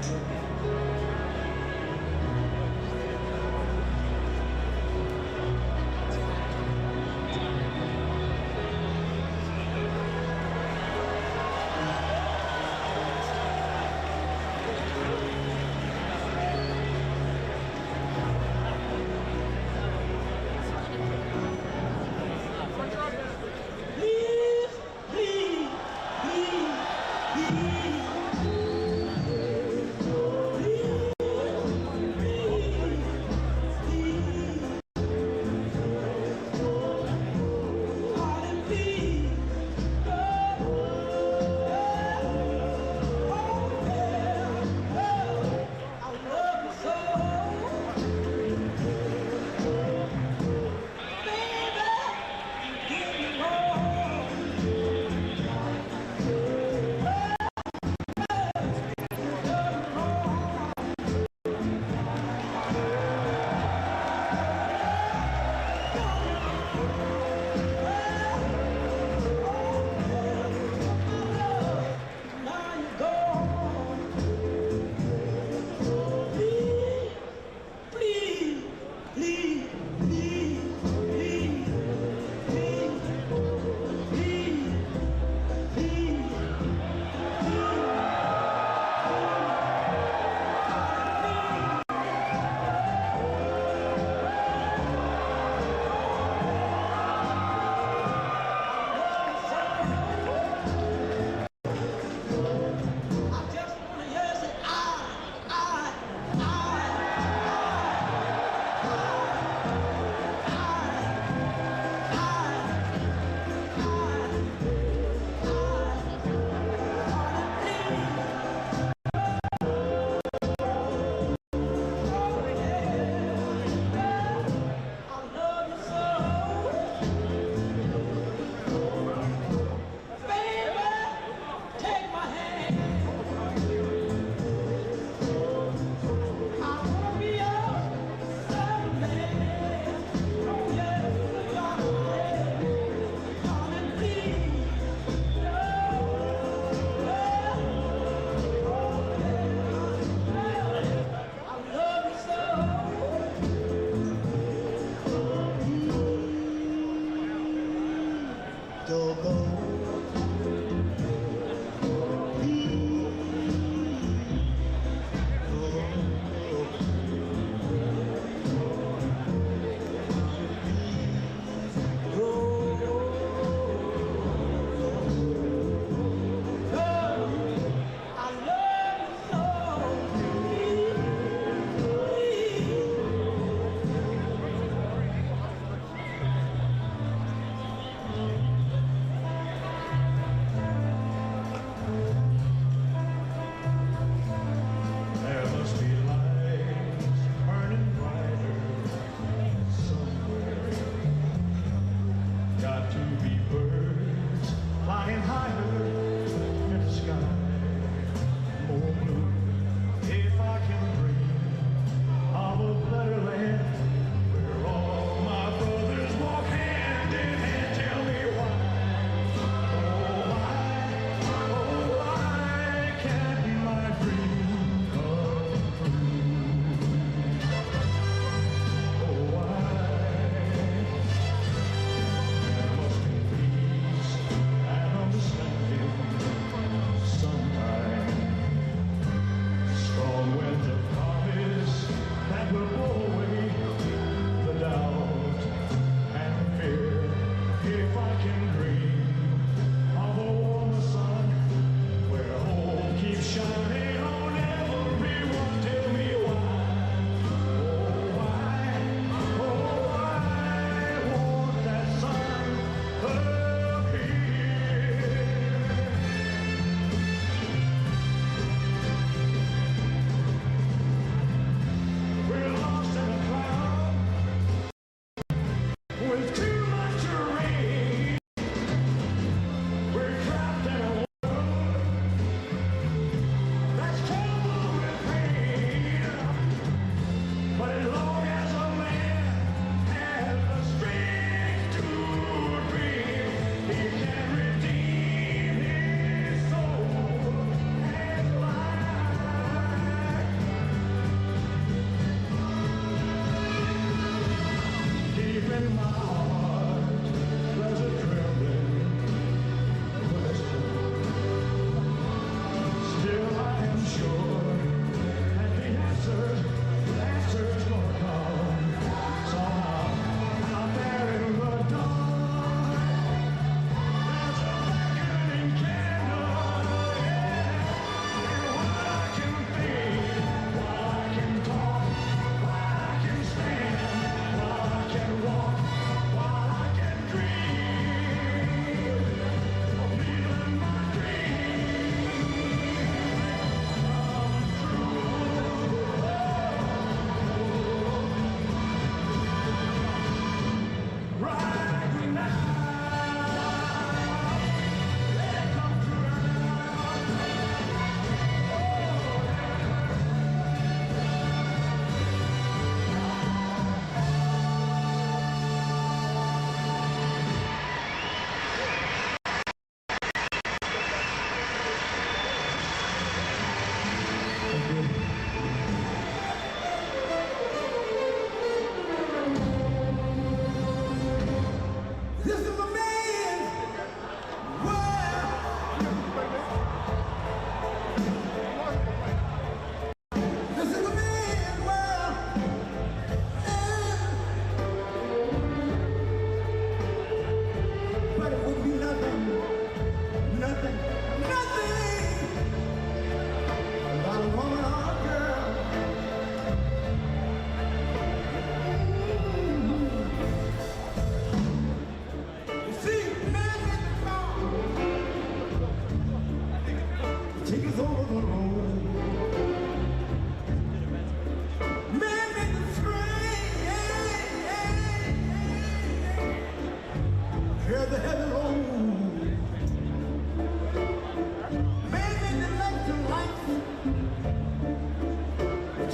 He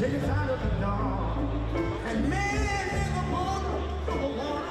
till you find out the dawn. And man is a mother of a water.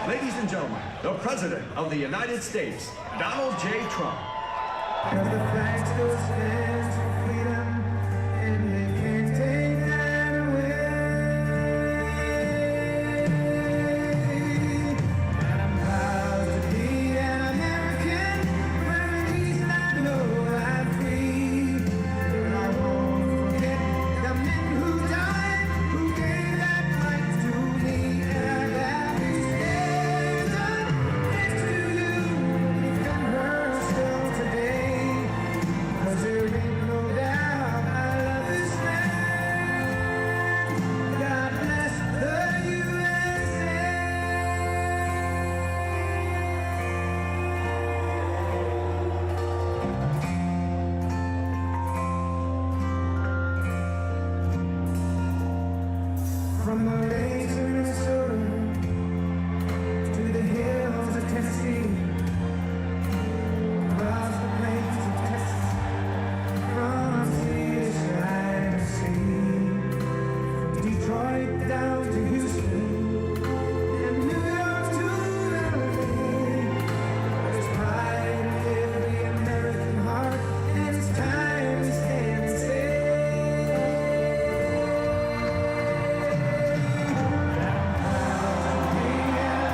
Ladies and gentlemen, the President of the United States, Donald J. Trump. Cause the flag still stands for freedom, and they can't take that away. And I'm proud to be an American, where at least I know I'm free. But I won't forget the men who died, who gave that right to me. And I gladly stand up next to you, defend her still today. 'Cause there ain't no doubt I love this land. God bless the USA. From the lakes of Minnesota to the hills of Tennessee, across the plains of Texas, from seaside to sea, from Detroit down to Houston, and New York to LA. There's pride in every American heart, and it's time we stand and say, I'm proud to be an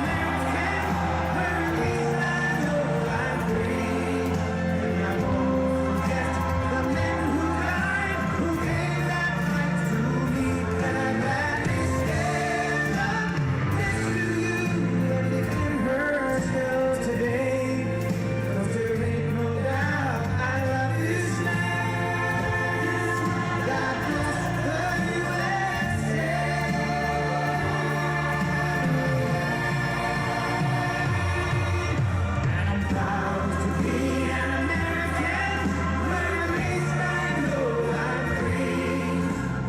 American, where at least I know I'm free. And I won't forget the men who died, who gave that right to me. And I gladly stand up next to you and defend her still today. 'Cause there ain't no doubt I love this land. God bless the USA. I'm proud to be an American, where at least I know I'm free.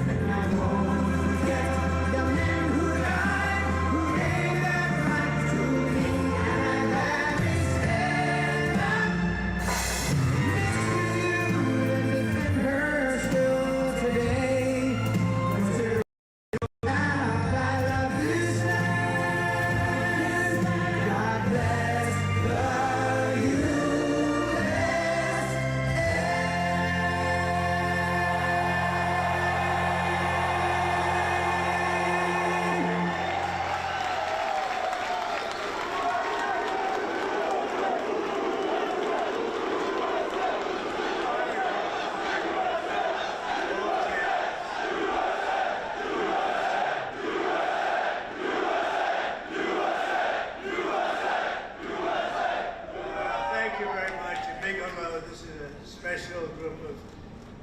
And I won't forget the men who died, who gave that right to me. And I gladly stand up next to you and defend her still today. 'Cause there ain't no doubt I love this land. God bless the Thank you very much. A big hello. This is a special group of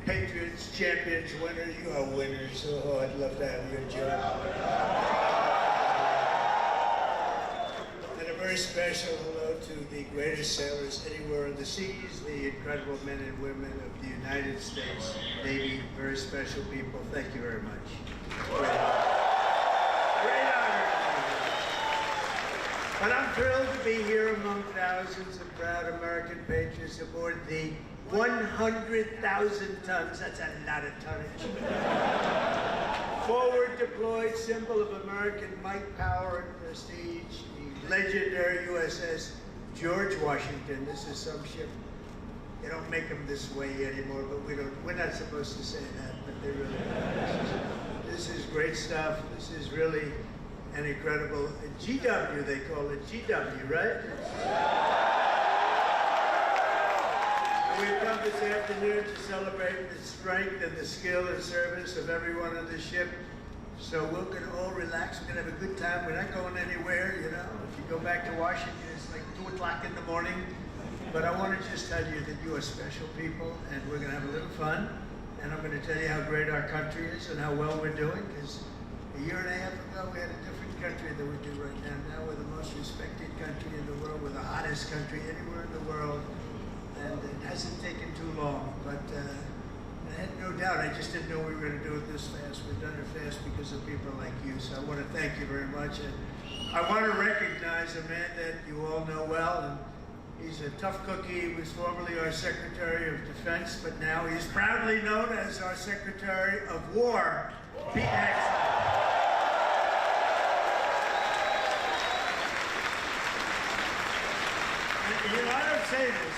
patriots, champions, winners. You are winners. Oh, I'd love to have you, Joe. And a very special hello to the greatest sailors anywhere in the seas, the incredible men and women of the United States Navy. Very special people. Thank you very much. Great honor. But I'm thrilled to be here among thousands of proud American patriots aboard the 100,000 tons, that's a lot of tonnage, forward deployed symbol of American might, power, and prestige, the legendary USS George Washington. This is some ship. They don't make them this way anymore, but we're not supposed to say that, but they really are. This is great stuff. This is really an incredible GW, they call it GW, right? We've come this afternoon to celebrate the strength and the skill and service of everyone on the ship. So we're going to all relax. We're going to have a good time. We're not going anywhere, you know. If you go back to Washington, it's like 2 o'clock in the morning. But I want to just tell you that you are special people, and we're going to have a little fun. And I'm going to tell you how great our country is and how well we're doing, because a year and a half ago, we had a different country than we do right now. Now we're the most respected country in the world. We're the hottest country anywhere in the world. And it hasn't taken too long, but I had no doubt. I just didn't know we were going to do it this fast. We've done it fast because of people like you. So I want to thank you very much. And I want to recognize a man that you all know well. And he's a tough cookie. He was formerly our Secretary of Defense, but now he's proudly known as our Secretary of War, Pete Axel. You know, I don't say this.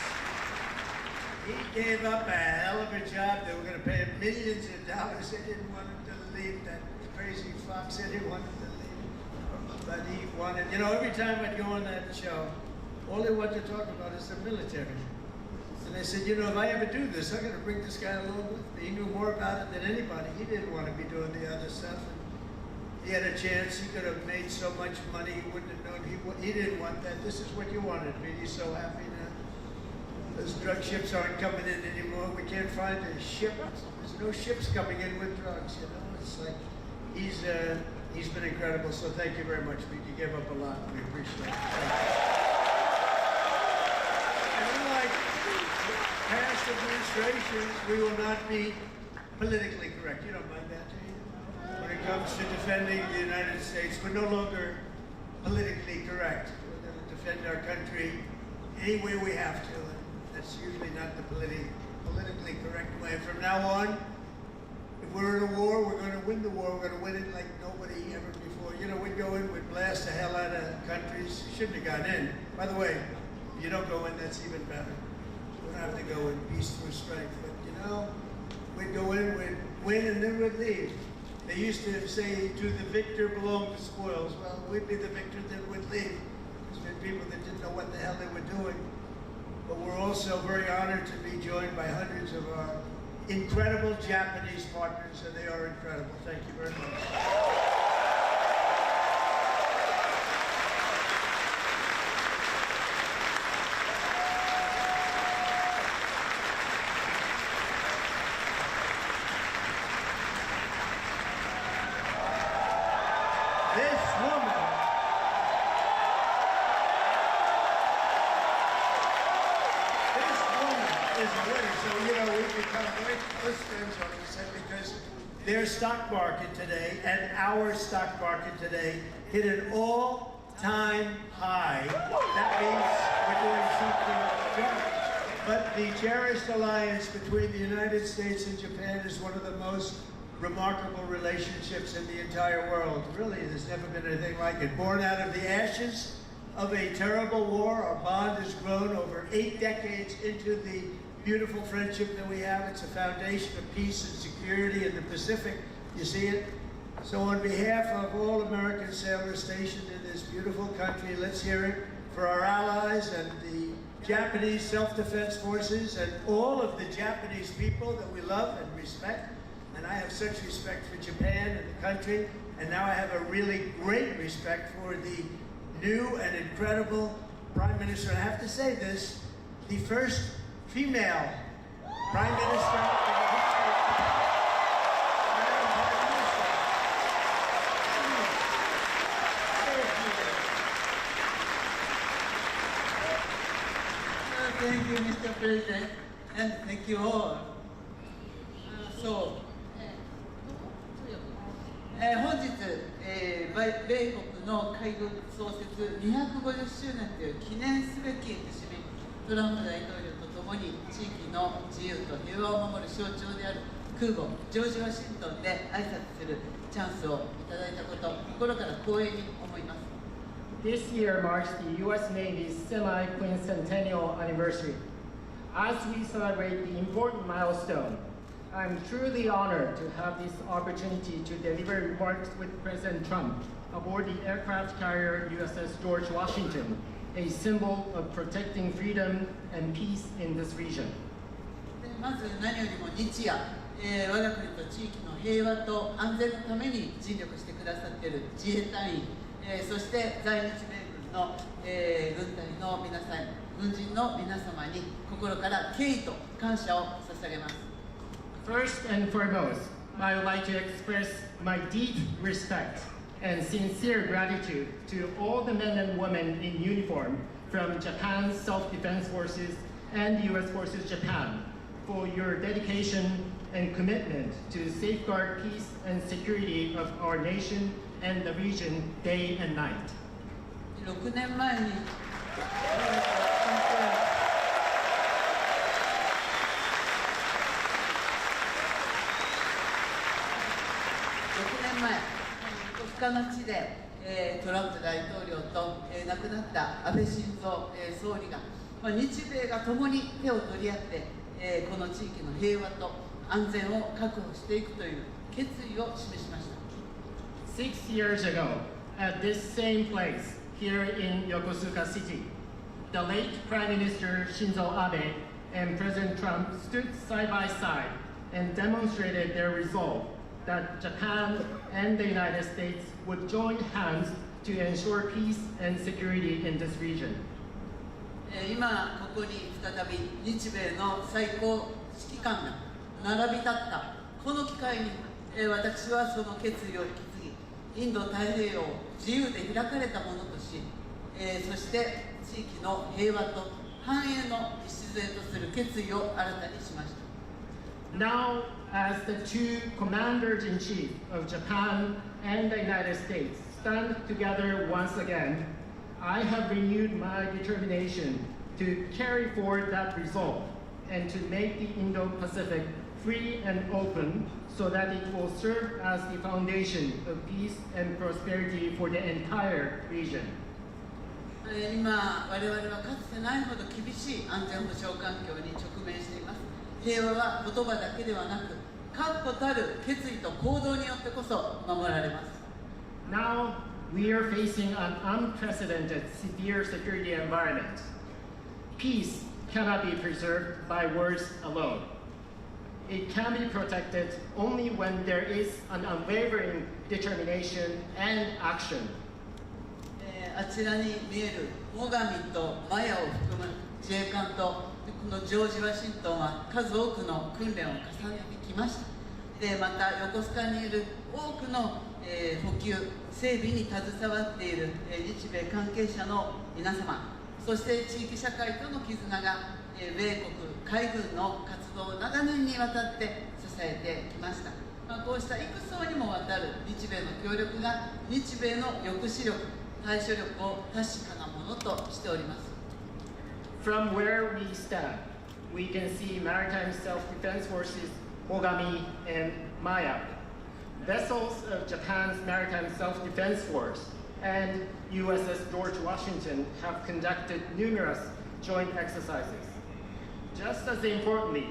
He gave up a hell of a job. They were going to pay him millions of dollars. They didn't want him to leave. That crazy fox said he wanted to leave. But he wanted, you know, every time I'd go on that show, all they wanted to talk about is the military. And they said, you know, if I ever do this, I'm going to bring this guy along with me. He knew more about it than anybody. He didn't want to be doing the other stuff. And he had a chance. He could have made so much money. He wouldn't have known. He didn't want that. This is what you wanted to be. He's so happy now. Those drug ships aren't coming in anymore. We can't find a ship. There's no ships coming in with drugs, you know. It's like he's been incredible. So thank you very much, Pete. You gave up a lot. We appreciate it. And unlike past administrations, we will not be politically correct. You don't mind that, do you? When it comes to defending the United States, we're no longer politically correct. We're going to defend our country any way we have to. That's usually not the politically correct way. From now on, if we're in a war, we're going to win the war. We're going to win it like nobody ever before. You know, we'd go in, we'd blast the hell out of countries. You shouldn't have gone in. By the way, if you don't go in, that's even better. We don't have to go in peace through strength. But, you know, we'd go in, we'd win, and then we'd leave. They used to say, to the victor belong the spoils. Well, we'd be the victor, then we'd leave. There's been people that didn't know what the hell they were doing. But we're also very honored to be joined by hundreds of our incredible Japanese partners, and they are incredible. Thank you very much. Their stock market today and our stock market today hit an all-time high. That means we're doing something right. But the cherished alliance between the United States and Japan is one of the most remarkable relationships in the entire world. Really, there's never been anything like it. Born out of the ashes of a terrible war, our bond has grown over 8 decades into the beautiful friendship that we have. It's a foundation of peace and security in the Pacific. You see it? So on behalf of all American sailors stationed in this beautiful country, let's hear it for our allies and the Japanese self-defense forces and all of the Japanese people that we love and respect. And I have such respect for Japan and the country. And now I have a really great respect for the new and incredible Prime Minister. And I have to say this, the first female Prime Minister of the Thank you, Mr. President, and thank you all. 本日、米国の海軍創設250周年という記念すべき節目、トランプ大統領とともに地域の自由と平和を守る象徴である空母ジョージ・ワシントンで挨拶するチャンスをいただいたこと、心から光栄に思います。This year marks the U.S. Navy's semi-quincentennial anniversary. As we celebrate the important milestone, I'm truly honored to have this opportunity to deliver remarks with President Trump aboard the aircraft carrier USS George Washington, a symbol of protecting freedom and peace in this region. まず何よりも日夜、我が国と地域の平和と安全のために尽力してくださっている自衛隊員、そして在日米軍の、軍隊の皆さん、軍人の皆様に心から敬意と感謝を捧げます。First and foremost, I would like to express my deep respect and sincere gratitude to all the men and women in uniform from Japan's Self-Defense Forces and U.S. Forces Japan for your dedication and commitment to safeguard peace and security of our nation and the region day and night. 6年前に横須賀の地で、トランプ大統領と、亡くなった安倍晋三、総理が、日米が共に手を取り合って、この地域の平和と安全を確保していくという決意を示しました。6 years ago, at this same place, here in Yokosuka City, the late Prime Minister Shinzo Abe and President Trump stood side by side and demonstrated their resolve that Japan and the United States would join hands to ensure peace and security in this region. 今ここに再び日米の最高指揮官が並び立ったこの機会に、私はその決意を引き継ぎ、インド太平洋を自由で開かれたものとし、そして地域の平和と繁栄の礎とする決意を新たにしました。Now, as the two commanders-in-chief of Japan and the United States stand together once again, I have renewed my determination to carry forward that resolve and to make the Indo-Pacific free and open so that it will serve as the foundation of peace and prosperity for the entire region. 今、我々はかつてないほど厳しい安全保障環境に直面しています。平和は言葉だけではなく、確固たる決意と行動によってこそ守られます。Now, we are facing an unprecedented severe security environment. Peace cannot be preserved by words alone. It can be protected only when there is an unwavering determination and action. あちらに見える最上とマヤを含む自衛官とこのジョージ・ワシントンは数多くの訓練を重ねてきました。でまた横須賀にいる多くの、補給整備に携わっている、日米関係者の皆様、そして地域社会との絆が、米国海軍の活動を長年にわたって支えてきました。こうした幾層にもわたる日米の協力が日米の抑止力、対処力を確かなものとしております。From where we stand, we can see Maritime Self-Defense Forces Mogami and Maya, vessels of Japan's Maritime Self-Defense Force, and USS George Washington have conducted numerous joint exercises. Just as importantly,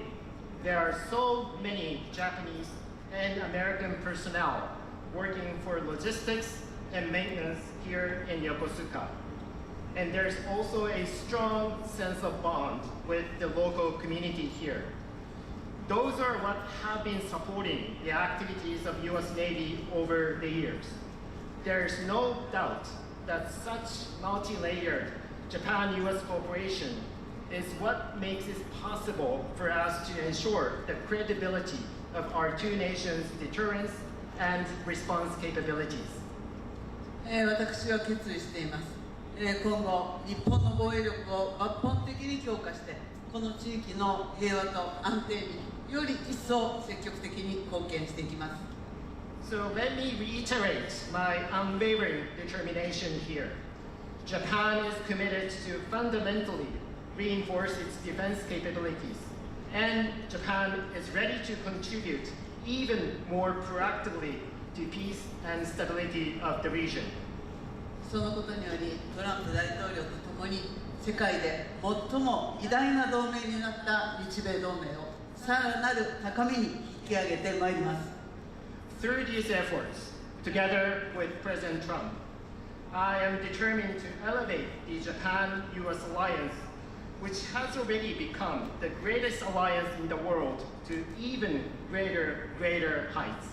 there are so many Japanese and American personnel working for logistics and maintenance here in Yokosuka. And there's also a strong sense of bond with the local community here. Those are what have been supporting the activities of U.S. Navy over the years. There's no doubt that such multi-layered Japan-U.S. cooperation is what makes it possible for us to ensure the credibility of our two nations' deterrence and response capabilities. 私は決意しています。今後、日本の防衛力を抜本的に強化して、この地域の平和と安定により一層積極的に貢献していきます。So let me reiterate my unwavering determination here. Japan is committed to fundamentally reinforce its defense capabilities, and Japan is ready to contribute even more proactively to peace and stability of the region. そのことにより、トランプ大統領とともに世界で最も偉大な同盟になった日米同盟をさらなる高みに引き上げてまいります。Through these efforts, together with President Trump, I am determined to elevate the Japan-US alliance, which has already become the greatest alliance in the world, to even greater heights.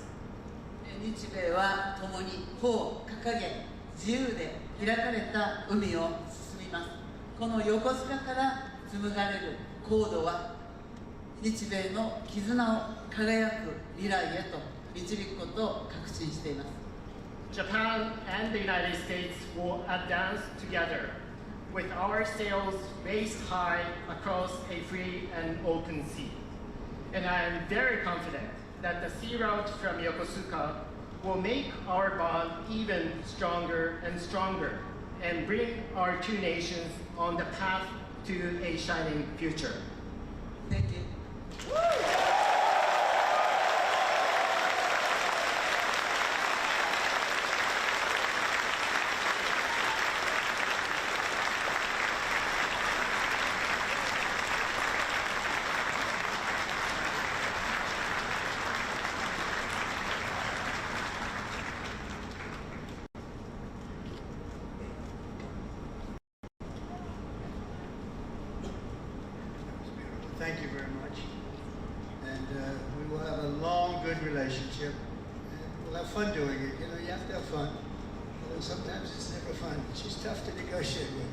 日米は共に帆を掲げ、自由で開かれた海を進みます。この横須賀から紡がれるコードは、日米の絆を輝く未来へと導くことを確信しています。Japan and the United States will advance together with our sails raised high across a free and open sea. And I am very confident that the sea route from Yokosuka will make our bond even stronger and stronger and bring our two nations on the path to a shining future. Thank you. Thank you very much. And we will have a long, good relationship. And we'll have fun doing it. You know, you have to have fun. Although sometimes it's never fun. She's tough to negotiate with.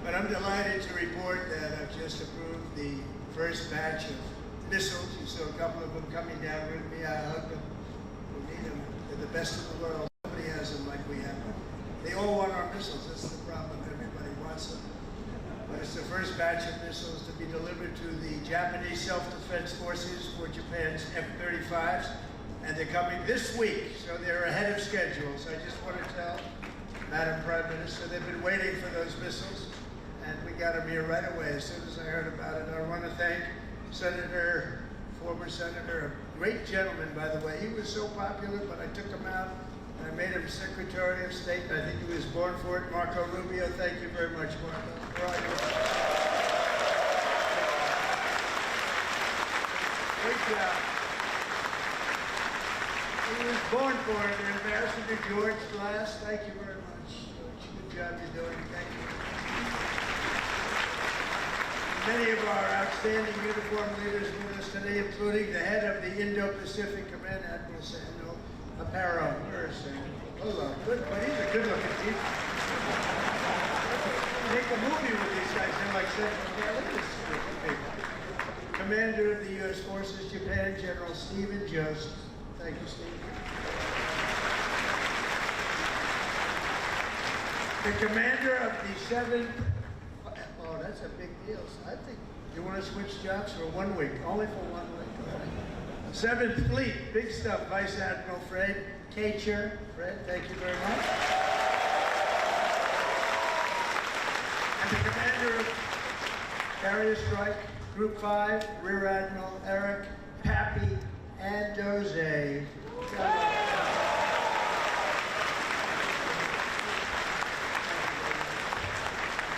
But I'm delighted to report that I've just approved the first batch of missiles. You saw a couple of them coming down with me. I hug them. We need them. They're the best in the world. Nobody has them like we have them. They all want our missiles. That's the problem. Everybody wants them. But it's the first batch of missiles to be delivered to the Japanese self-defense forces for Japan's F-35s. And they're coming this week, so they're ahead of schedule. So I just want to tell Madam Prime Minister, they've been waiting for those missiles, and we got them here right away as soon as I heard about it. I want to thank former Senator, a great gentleman, by the way. He was so popular, but I took him out. I made him Secretary of State. I think he was born for it. Marco Rubio, thank you very much, Marco. Great job. He was born for it. Ambassador George Glass, thank you very much. George, good job you're doing. Thank you. Many of our outstanding uniform leaders with us today, including the head of the Indo-Pacific Command, Admiral Sandal Aparo. Where is Sandal? Hello. Good, but he's a good-looking chief. Make a movie with these guys. They're like saying, Commander of the U.S. Forces, Japan, General Stephen Jost. Thank you, Steve. The commander of the 7th. Oh, that's a big deal. So I think you want to switch jobs for 1 week, only for 1 week. 7th Fleet, big stuff. Vice Admiral Fred Kacher. Fred, thank you very much. And the commander of Carrier Strike, Group 5, Rear Admiral Eric Pappy Andoze.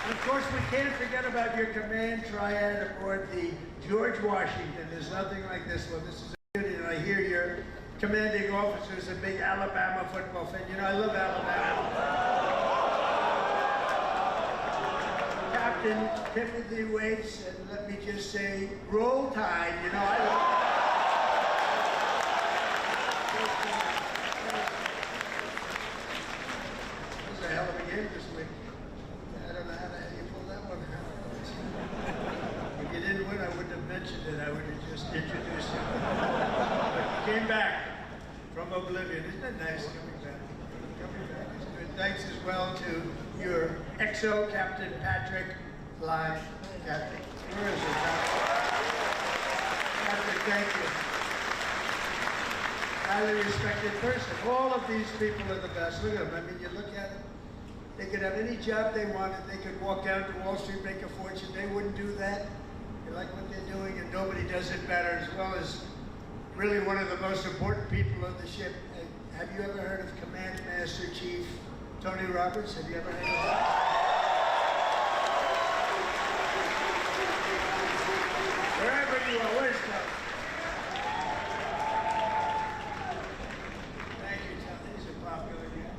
And of course, we can't forget about your command triad aboard the George Washington. There's nothing like this one. This is a beauty, and I hear your commanding officer is a big Alabama football fan. You know, I love Alabama. Captain Timothy Waits, and let me just say, roll tide. You know, I love it was a hell of a game this week. I don't know how the hell you pulled that one out. If you didn't win, I wouldn't have mentioned it. I would have just introduced you. But you came back from oblivion. Isn't that nice coming back? Coming back is good. Thanks as well to your XO, Captain Patrick Live. Captain, where is it, Captain, thank you. Highly respected person. All of these people are the best. Look at them. I mean, you look at them. They could have any job they wanted. They could walk down to Wall Street, make a fortune. They wouldn't do that. They like what they're doing, and nobody does it better, as well as really one of the most important people on the ship. Have you ever heard of Command Master Chief Tony Roberts? Have you ever heard of that? Wherever you are, where's Tony? Thank you, Tony. He's a popular guy.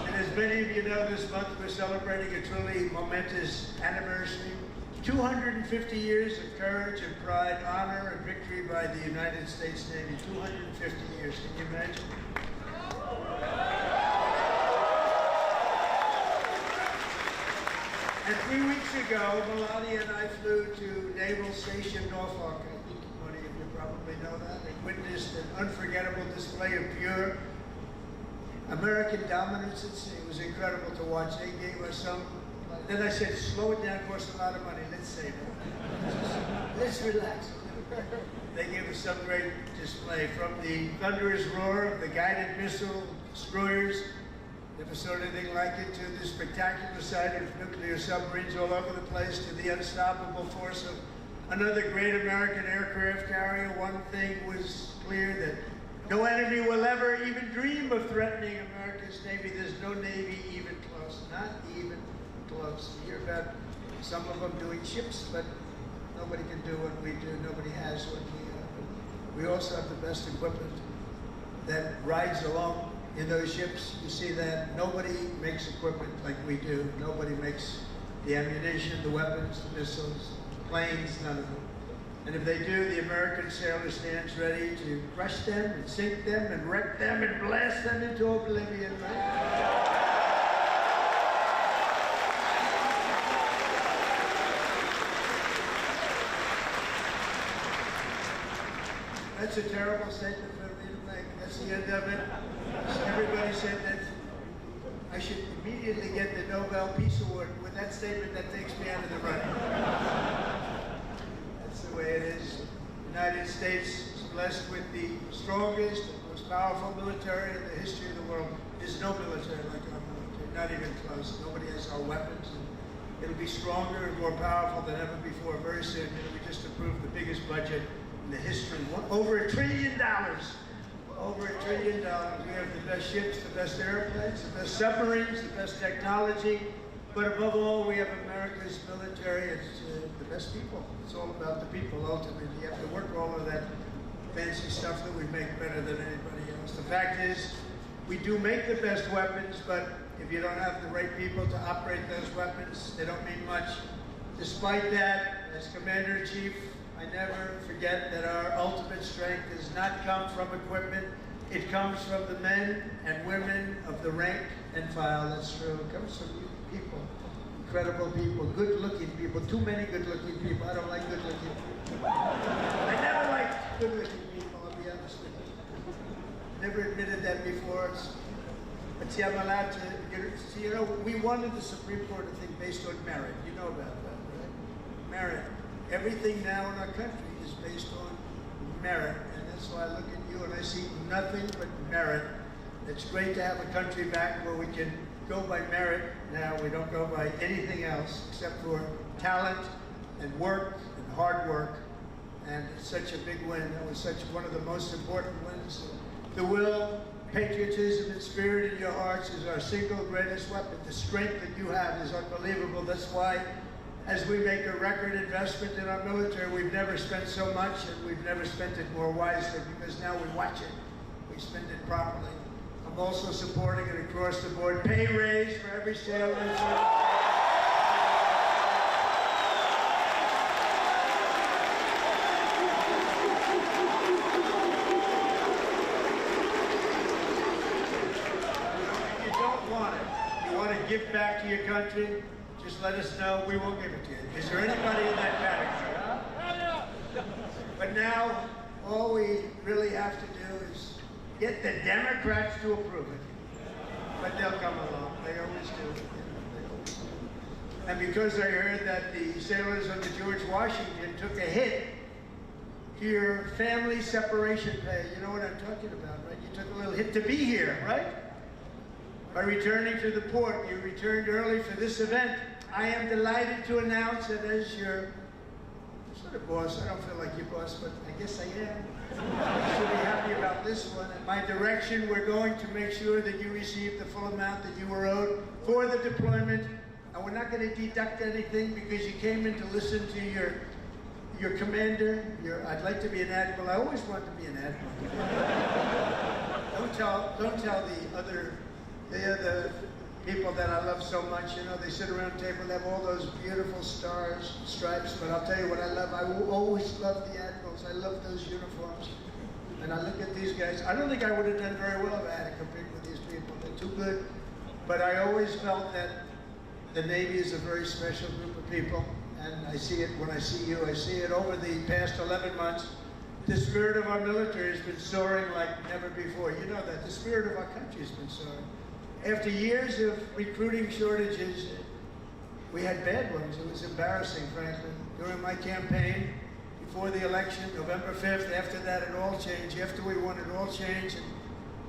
And as many of you know, this month we're celebrating a truly momentous anniversary. 250 years of courage and pride, honor and victory by the United States Navy. 250 years, can you imagine? And 3 weeks ago, Melania and I flew to Naval Station Norfolk. I think many of you probably know that. And witnessed an unforgettable display of pure American dominance at sea. It was incredible to watch. They gave us some. Then I said, slow it down, costs a lot of money. Let's save it. Let's relax. They gave us some great display, from the thunderous roar of the guided missile destroyers, never saw anything like it, to the spectacular sight of nuclear submarines all over the place, to the unstoppable force of another great American aircraft carrier. One thing was clear, that no enemy will ever even dream of threatening America's Navy. There's no Navy even close, not even close. You hear about some of them doing ships, but nobody can do what we do. Nobody has what we have. We also have the best equipment that rides along in those ships. You see that nobody makes equipment like we do. Nobody makes the ammunition, the weapons, the missiles, planes, none of them. And if they do, the American sailor stands ready to crush them and sink them and wreck them and blast them into oblivion. Right? That's a terrible statement for me to make. That's the end of it. So everybody said that I should immediately get the Nobel Peace Award. With that statement, that takes me out of the running. That's the way it is. The United States is blessed with the strongest, most powerful military in the history of the world. There's no military like our military, not even close. Nobody has our weapons. It'll be stronger and more powerful than ever before very soon. We just approved the biggest budget in the history, over $1 trillion. Over $1 trillion. We have the best ships, the best airplanes, the best submarines, the best technology. But above all, we have America's military. It's the best people. It's all about the people, ultimately. You have to work all of that fancy stuff that we make better than anybody else. The fact is, we do make the best weapons, but if you don't have the right people to operate those weapons, they don't mean much. Despite that, as Commander-in-Chief, I never forget that our ultimate strength does not come from equipment. It comes from the men and women of the rank and file. That's true. It comes from you people, incredible people, good-looking people. Too many good-looking people. I don't like good-looking people. I never liked good-looking people, I'll be honest with you. Never admitted that before. But see, I'm allowed to see, you know, we wanted the Supreme Court to think based on merit. You know about that, right? Merit. Everything now in our country is based on merit, and that's why I look at you and I see nothing but merit. It's great to have a country back where we can go by merit now. We don't go by anything else except for talent and work and hard work, and it's such a big win. That was such one of the most important wins. The will, patriotism, and spirit in your hearts is our single greatest weapon. The strength that you have is unbelievable. That's why, as we make a record investment in our military, we've never spent so much, and we've never spent it more wisely, because now we watch it. We spend it properly. I'm also supporting an across-the-board pay raise for every sailor. If you don't want it, you want to give back to your country, just let us know. We will give it to you. Is there anybody in that category? But now, all we really have to do is get the Democrats to approve it. But they'll come along. They always do. And because I heard that the sailors on the George Washington took a hit to your family separation pay, you know what I'm talking about, right? You took a little hit to be here, right? By returning to the port, you returned early for this event. I am delighted to announce that as your sort of boss, I don't feel like your boss, but I guess I am. You should be happy about this one. At my direction, we're going to make sure that you receive the full amount that you were owed for the deployment. And we're not going to deduct anything because you came in to listen to your commander. I'd like to be an admiral. I always wanted to be an admiral. Don't tell the people that I love so much. You know, they sit around the table, they have all those beautiful stars, stripes, but I'll tell you what I love. I will always love the admirals. I love those uniforms. And I look at these guys. I don't think I would have done very well if I had to compete with these people. They're too good. But I always felt that the Navy is a very special group of people. And I see it when I see you. I see it over the past 11 months. The spirit of our military has been soaring like never before. You know that. The spirit of our country has been soaring. After years of recruiting shortages, we had bad ones. It was embarrassing, frankly. During my campaign, before the election, November 5th, after that it all changed. After we won, it all changed.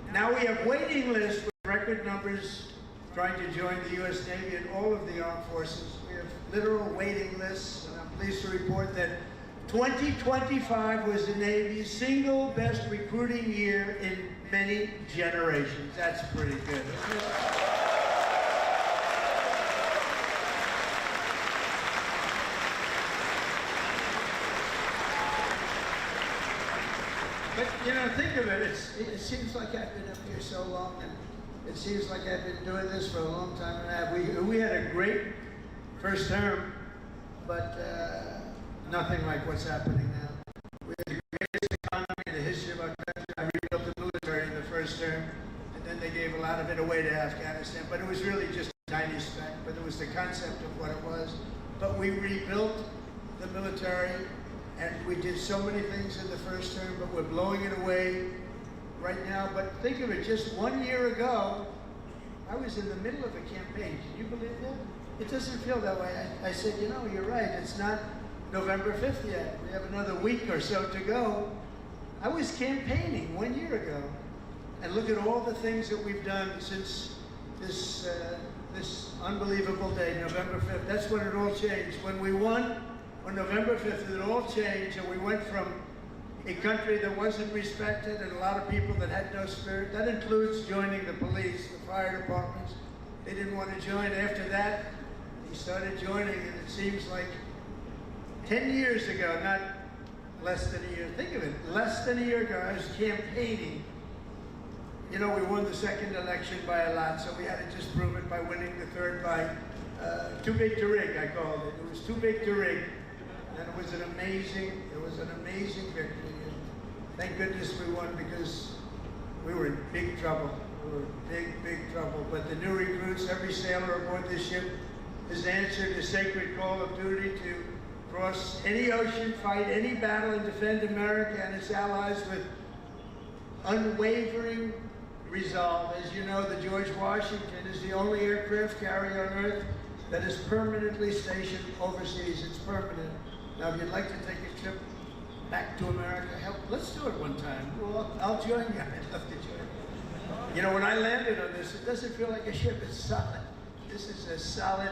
And now we have waiting lists with record numbers trying to join the U.S. Navy and all of the armed forces. We have literal waiting lists, and I'm pleased to report that 2025 was the Navy's single best recruiting year in many generations. That's pretty good, isn't it? But, you know, think of it. It seems like I've been up here so long, and it seems like I've been doing this for a long time and a half. We had a great first term, but nothing like what's happening now. We had the greatest economy in the history of our country. I rebuilt the military in the first term, and then they gave a lot of it away to Afghanistan. But it was really just a tiny speck, but it was the concept of what it was. But we rebuilt the military, and we did so many things in the first term, but we're blowing it away right now. But think of it, just 1 year ago, I was in the middle of a campaign. Can you believe that? It doesn't feel that way. I said, you know, you're right. It's not November 5th yet. We have another week or so to go. I was campaigning 1 year ago. And look at all the things that we've done since this unbelievable day, November 5th. That's when it all changed. When we won on November 5th, it all changed, and we went from a country that wasn't respected and a lot of people that had no spirit. That includes joining the police, the fire departments. They didn't want to join. After that, they started joining, and it seems like 10 years ago, not less than a year. Think of it, less than a year ago, I was campaigning. You know, we won the second election by a lot, so we had to just prove it by winning the third by too big to rig, I called it. It was too big to rig. And it was an amazing victory. And thank goodness we won, because we were in big trouble. We were in big trouble. But the new recruits, every sailor aboard this ship has answered the sacred call of duty to cross any ocean, fight any battle, and defend America and its allies with unwavering resolve. As you know, the George Washington is the only aircraft carrier on Earth that is permanently stationed overseas. It's permanent. Now, if you'd like to take a trip back to America, let's do it one time. Well, I'll join you. I'd love to join you. You know, when I landed on this, it doesn't feel like a ship. It's solid. This is a solid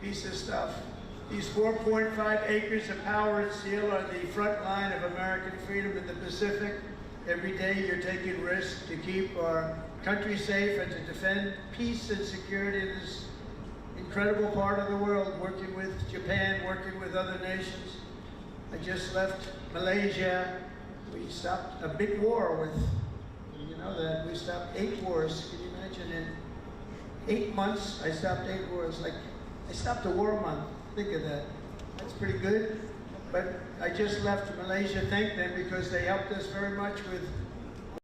piece of stuff. These 4.5 acres of power and steel are the front line of American freedom in the Pacific. Every day you're taking risks to keep our country safe and to defend peace and security in this incredible part of the world, working with Japan, working with other nations. I just left Malaysia. We stopped a big war with, you know that, we stopped 8 wars. Can you imagine? In 8 months, I stopped 8 wars. Like, I stopped a war month. Think of that. That's pretty good. But I just left Malaysia. Thank them, because they helped us very much with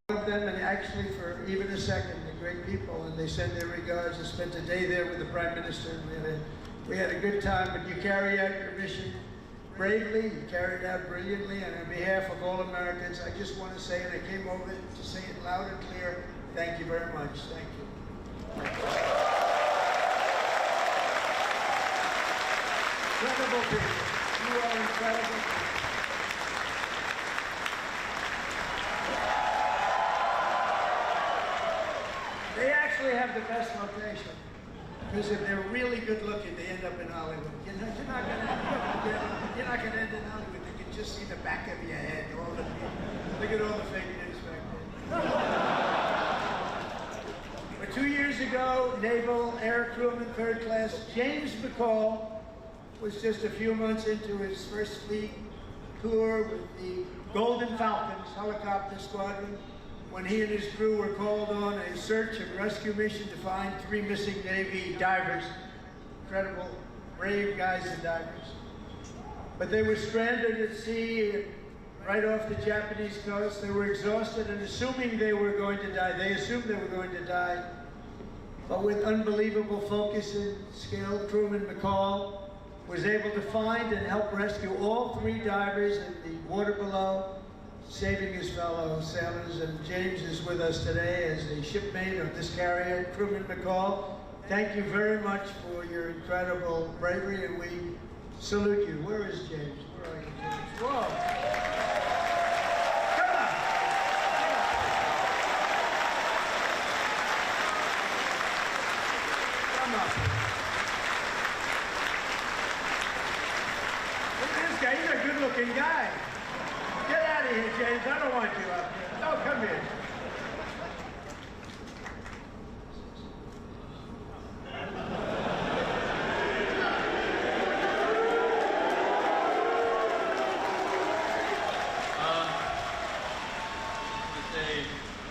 all of them, and actually for even a second, they're great people, and they send their regards. I spent a day there with the Prime Minister, and we had a good time. But you carry out your mission bravely, you carry it out brilliantly, and on behalf of all Americans, I just want to say, and I came over to say it loud and clear, thank you very much. Thank you. Incredible people. You are incredible people. They actually have the best location. Because if they're really good looking, they end up in Hollywood. You're not going to end in Hollywood. They can just see the back of your head. Look at all the fake news back there. But 2 years ago, Naval Air Crewman 3rd Class James McCall was just a few months into his first fleet tour with the Golden Falcons helicopter squadron, when he and his crew were called on a search and rescue mission to find 3 missing Navy divers. Incredible, brave guys and divers. But they were stranded at sea right off the Japanese coast. They were exhausted and assuming they were going to die. They assumed they were going to die. But with unbelievable focus and skill, crewman McCall was able to find and help rescue all 3 divers in the water below, saving his fellow sailors. And James is with us today as a shipmate of this carrier, crewman McCall. Thank you very much for your incredible bravery, and we salute you. Where is James? Where are you, James? Whoa! Come on! Come on. Look at this guy. He's a good-looking guy. Get out of here, James. I don't want you up here. No, come here.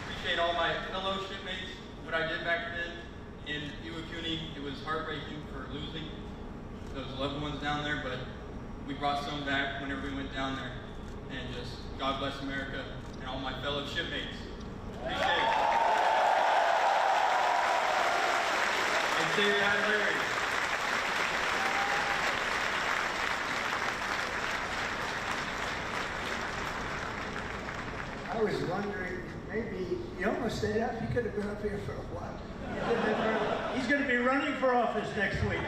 Appreciate all my fellow shipmates. What I did back then in Iwakuni, it was heartbreaking for losing those loved ones down there, but we brought some back whenever we went down there. And just God bless America and all my fellow shipmates. Appreciate it. And say that, Larry. I was wondering, maybe you almost stayed up. You could have been up here for a while. He's going to be running for office next week.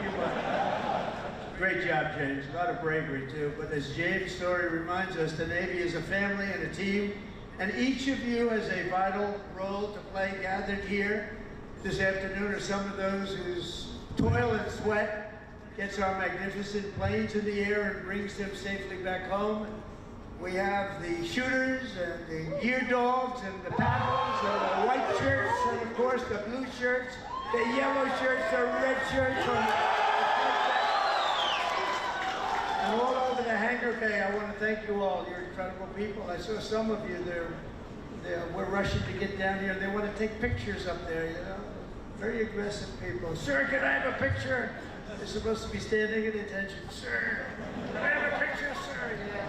Great job, James. A lot of bravery, too. But as James' story reminds us, the Navy is a family and a team, and each of you has a vital role to play. Gathered here this afternoon are some of those whose toil and sweat gets our magnificent planes in the air and brings them safely back home. We have the shooters and the gear dogs and the paddles and the white shirts and of course the blue shirts, the yellow shirts, the red shirts, and all over the hangar bay. I want to thank you all. You're incredible people. I saw some of you there. We're rushing to get down here. They want to take pictures up there, you know. Very aggressive people. Sir, can I have a picture? They're supposed to be standing at attention. Sir, can I have a picture, sir? Yeah.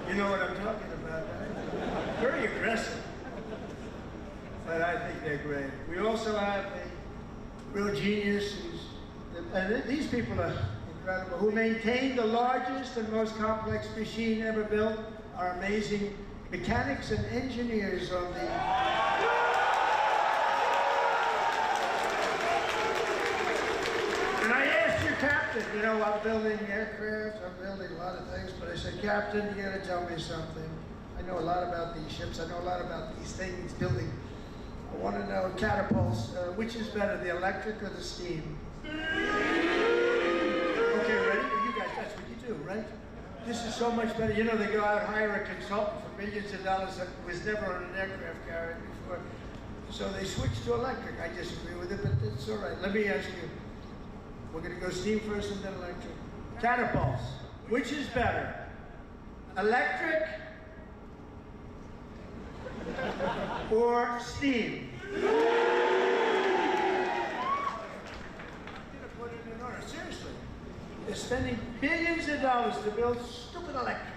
You know what I'm talking about, right? Very aggressive. But I think they're great. We also have a real genius and these people are incredible, who maintain the largest and most complex machine ever built, our amazing mechanics and engineers on the And I asked your captain, you know, I'm building aircraft, I'm building a lot of things, but I said, Captain, you gotta tell me something. I know a lot about these ships, I know a lot about these things, building. I want to know, catapults, which is better, the electric or the steam? Okay, ready? You guys, that's what you do, right? This is so much better. You know, they go out and hire a consultant for millions of dollars that was never on an aircraft carrier before. So they switched to electric. I disagree with it, but it's all right. Let me ask you. We're going to go steam first and then electric. Catapults, which is better? Electric or steam? Seriously, they're spending billions of dollars to build stupid electric.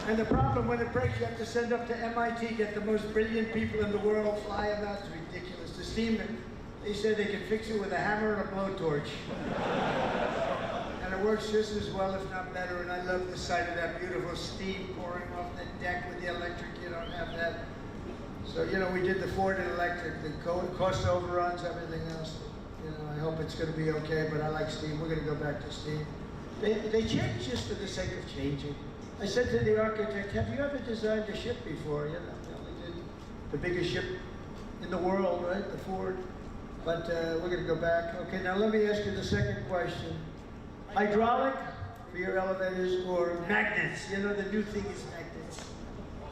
And the problem, when it breaks, you have to send up to MIT, get the most brilliant people in the world, fly them out. It's ridiculous. The steam, they said they can fix it with a hammer and a blowtorch. And it works just as well, if not better. And I love the sight of that beautiful steam pouring off the deck with the electric. You don't have that. So, you know, we did the Ford and electric, the cost overruns, everything else. You know, I hope it's going to be okay, but I like steam. We're going to go back to steam. They change just for the sake of changing. I said to the architect, have you ever designed a ship before? You know, we did the biggest ship in the world, right? The Ford. But we're going to go back. Okay, now let me ask you the second question. Hydraulic for your elevators or magnets? You know, the new thing is magnets.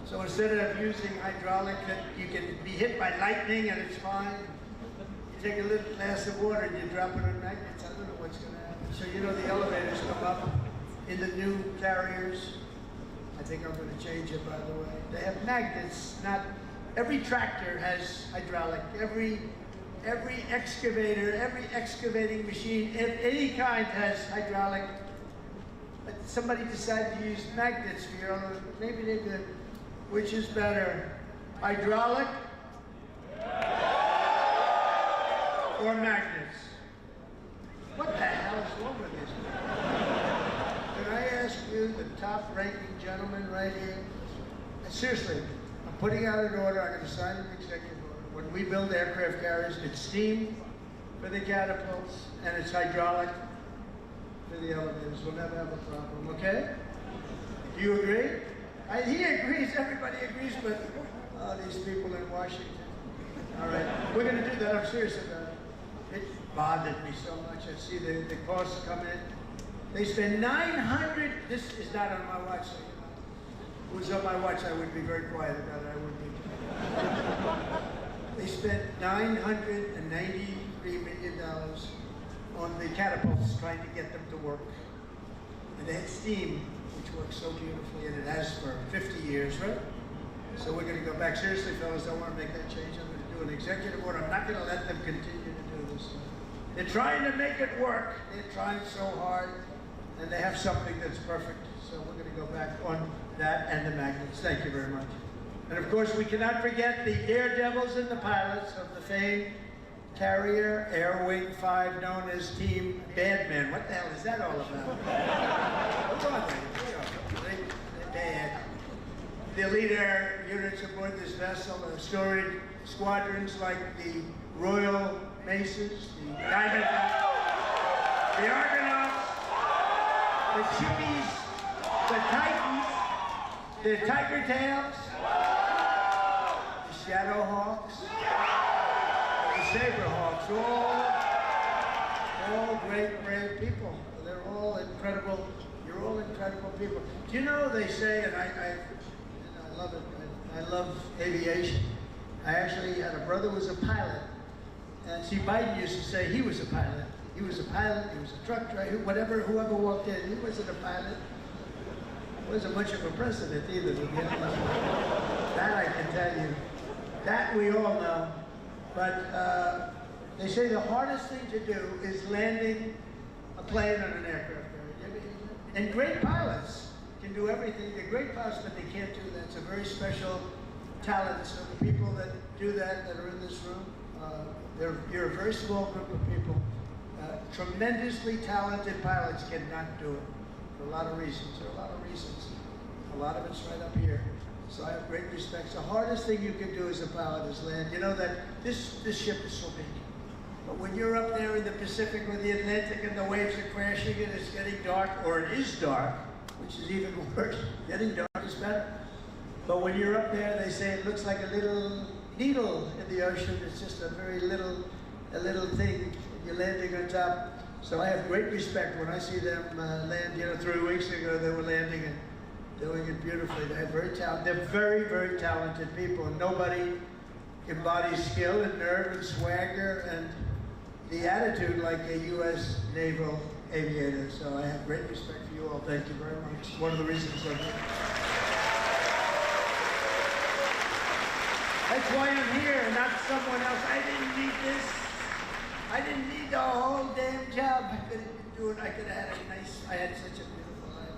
So instead of using hydraulic, you can be hit by lightning and it's fine. You take a little glass of water and you drop it on magnets. I don't know what's going to happen. So you know the elevators come up in the new carriers. I think I'm going to change it, by the way. They have magnets. Not every tractor has hydraulic. Every excavator, every excavating machine of any kind has hydraulic. But somebody decided to use magnets for your own. Maybe they could. Which is better, hydraulic or magnets? What the hell is wrong with this? Can I ask you, the top-ranking gentleman right here? Seriously, I'm putting out an order. I'm going to sign an executive order. When we build aircraft carriers, it's steam for the catapults and it's hydraulic for the elevators. We'll never have a problem, okay? Do you agree? He agrees, everybody agrees, but these people in Washington. All right, we're going to do that. I'm serious about it. It bothered me so much. I see the costs come in. They spend $900. This is not on my watch, so you know. If it was on my watch, I would be very quiet about it. I would be. They spent $993 million on the catapults, trying to get them to work. And they had steam, which works so beautifully, and it has for 50 years, right? So we're going to go back. Seriously, fellas, I want to make that change. I'm going to do an executive order. I'm not going to let them continue to do this. They're trying to make it work. They're trying so hard, and they have something that's perfect. So we're going to go back on that and the magnets. Thank you very much. And of course, we cannot forget the daredevils and the pilots of the famed Carrier Air Wing 5, known as Team Badman. What the hell is that all about? What are they? They're bad. The elite air units aboard this vessel are storied squadrons like the Royal Maces, the Diamondbacks, the Argonauts, the Chippies, the Titans, the Tiger Tails, the Shadowhawks, the Saberhawks, all great, brave people. They're all incredible. You're all incredible people. Do you know they say, and I love it. I love aviation. I actually had a brother who was a pilot. And see, Biden used to say he was a pilot. He was a pilot, he was a truck driver, whoever walked in, he wasn't a pilot. He wasn't much of a president either, to be honest. That I can tell you. That we all know. But they say the hardest thing to do is landing a plane on an aircraft carrier. And great pilots can do everything. They're great pilots, but they can't do that. It's a very special talent. So the people that do that are in this room, you're a very small group of people. Tremendously talented pilots cannot do it for a lot of reasons. There are a lot of reasons. A lot of it's right up here. So I have great respect. The hardest thing you can do as a pilot is land. You know that this ship is so big. But when you're up there in the Pacific with the Atlantic and the waves are crashing and it's getting dark, or it is dark, which is even worse, getting dark is better. But when you're up there, they say it looks like a little needle in the ocean. It's just a very little thing. You're landing on top. So I have great respect when I see them land. You know, 3 weeks ago they were landing and doing it beautifully. They're very, very talented people. And nobody embodies skill and nerve and swagger and the attitude like a U.S. naval aviator. So I have great respect for you all. Thank you very much. One of the reasons I'm here. That's why I'm here, not someone else. I didn't need this. I didn't need the whole damn job. I could have been doing, I could have had I had such a beautiful life.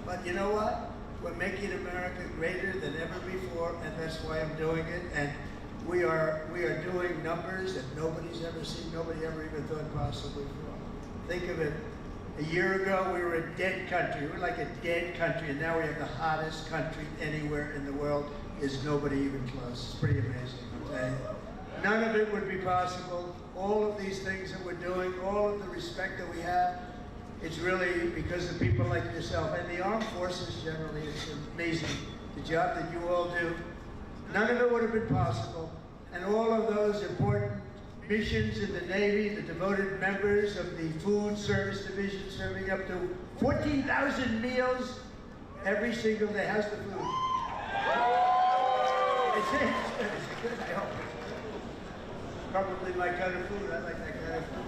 But you know what? We're making America greater than ever before, and that's why I'm doing it. And we are doing numbers that nobody's ever seen, nobody ever even thought possible before. Think of it. A year ago, we were a dead country. We were like a dead country, and now we have the hottest country anywhere in the world. Is nobody even close. It's pretty amazing, okay? None of it would be possible. All of these things that we're doing, all of the respect that we have, it's really because of people like yourself. And the armed forces generally, it's amazing. The job that you all do, none of it would have been possible. And all of those important missions in the Navy, the devoted members of the Food Service Division serving up to 14,000 meals every single day. How's the food? It's good, I hope. Probably my kind of food. I like that kind of food.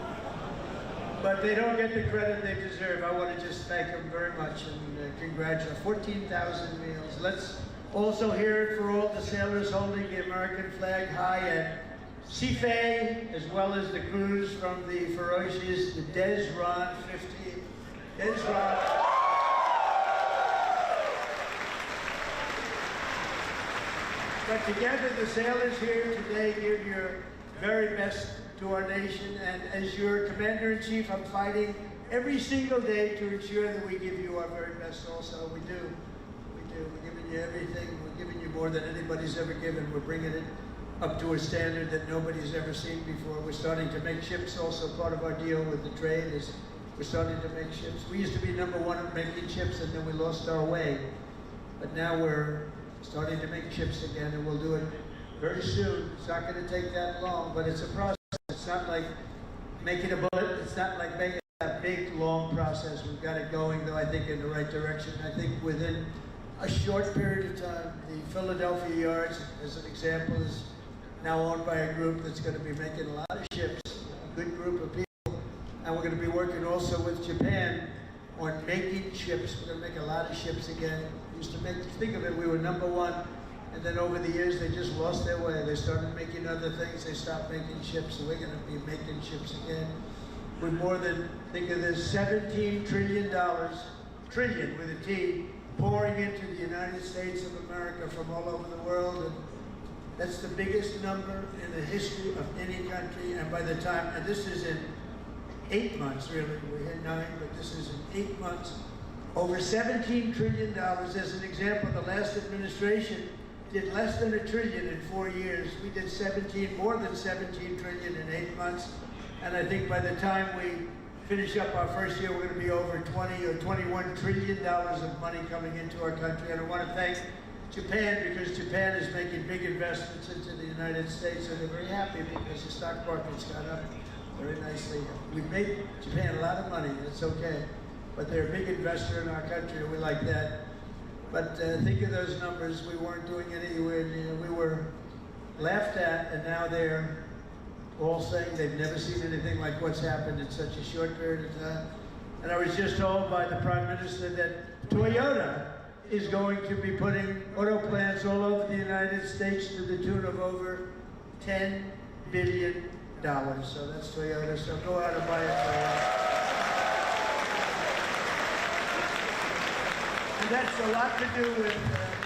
But they don't get the credit they deserve. I want to just thank them very much and congratulate 14,000 meals. Let's also hear it for all the sailors holding the American flag high at Seafay, as well as the crews from the ferocious the Desron 15. Desron. But together, the sailors here today give your very best to our nation, and as your Commander-in-Chief, I'm fighting every single day to ensure that we give you our very best also. We do. We're giving you everything. We're giving you more than anybody's ever given. We're bringing it up to a standard that nobody's ever seen before. We're starting to make ships also. Part of our deal with the trade is we're starting to make ships. We used to be number one at making ships, and then we lost our way. But now we're starting to make ships again, and we'll do it very soon. It's not going to take that long, but it's a process. It's not like making a bullet. It's not like making a big, long process. We've got it going, though, I think, in the right direction. I think within a short period of time, the Philadelphia yards, as an example, is now owned by a group that's going to be making a lot of ships, a good group of people. And we're going to be working also with Japan on making ships. We're going to make a lot of ships again. We used to make, think of it, we were number one. And then over the years, they just lost their way. They started making other things. They stopped making ships. So we're going to be making ships again. With more than, think of this, $17 trillion, trillion with a T, pouring into the United States of America from all over the world. And that's the biggest number in the history of any country. And by the time, and this is in 8 months, really. We had 9, but this is in 8 months. Over $17 trillion. As an example, the last administration did less than $1 trillion in 4 years. We did more than 17 trillion in 8 months. And I think by the time we finish up our first year, we're going to be over 20 or $21 trillion of money coming into our country. And I want to thank Japan, because Japan is making big investments into the United States, and they're very happy because the stock market's gone up very nicely. We've made Japan a lot of money, it's okay. But they're a big investor in our country, and we like that. But think of those numbers. We weren't doing anywhere near. We were laughed at, and now they're all saying they've never seen anything like what's happened in such a short period of time. And I was just told by the Prime Minister that Toyota is going to be putting auto plants all over the United States to the tune of over $10 billion. So that's Toyota. So go out and buy a Toyota. And that's a lot to do with,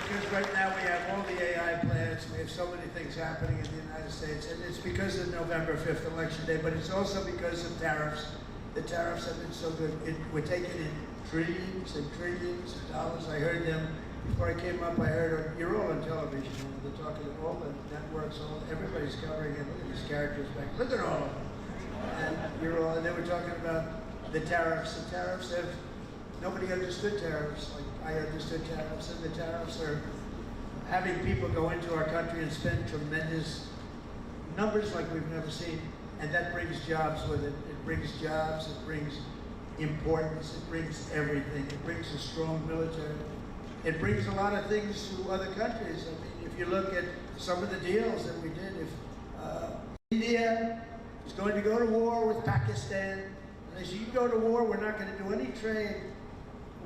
because right now we have all the AI plants, we have so many things happening in the United States, and it's because of November 5th election day, but it's also because of tariffs. The tariffs have been so good. We're taking in trillions and trillions of dollars. I heard them, before I came up, I heard, you're all on television, they're talking to all the networks, everybody's covering it. Look at these characters back, look at all of them. And they were talking about the tariffs. The tariffs have, nobody understood tariffs like I understood tariffs, and the tariffs are having people go into our country and spend tremendous numbers like we've never seen, and that brings jobs with it. It brings jobs, it brings importance, it brings everything. It brings a strong military. It brings a lot of things to other countries. I mean, if you look at some of the deals that we did, if India is going to go to war with Pakistan, and they say, you go to war, we're not going to do any trade.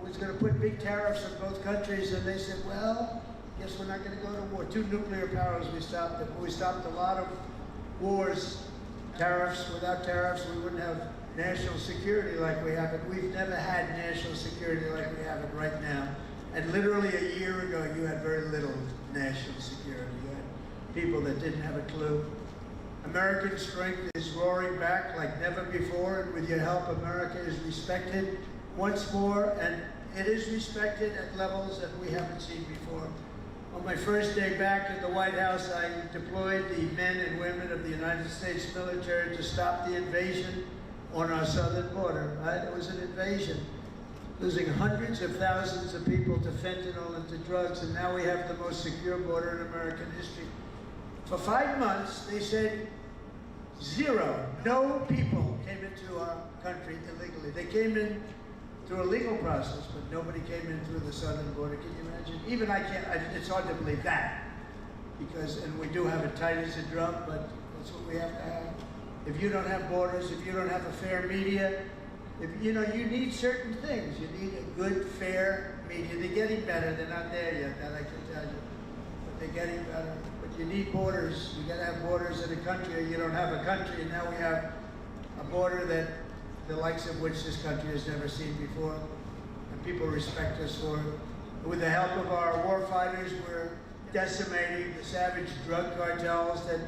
Was going to put big tariffs on both countries, and they said, well, guess we're not going to go to war. 2 nuclear powers, we stopped it. We stopped a lot of wars. Tariffs, without tariffs, we wouldn't have national security like we have it. We've never had national security like we have it right now. And literally a year ago, you had very little national security. You had people that didn't have a clue. American strength is roaring back like never before, and with your help, America is respected once more, and it is respected at levels that we haven't seen before. On my first day back in the White House, I deployed the men and women of the United States military to stop the invasion on our southern border, right? It was an invasion, losing hundreds of thousands of people to fentanyl and to drugs, and now we have the most secure border in American history. For 5 months, they said zero, no people came into our country illegally. They came in through a legal process, but nobody came in through the southern border. Can you imagine? Even I can't, it's hard to believe that. Because, and we do have it tight as a drum, but that's what we have to have. If you don't have borders, if you don't have a fair media, If you need certain things. You need a good, fair media. They're getting better. They're not there yet, that I can tell you. But they're getting better. But you need borders. You gotta have borders in a country, or you don't have a country. And now we have a border that the likes of which this country has never seen before. And people respect us for it. With the help of our war fighters, we're decimating the savage drug cartels that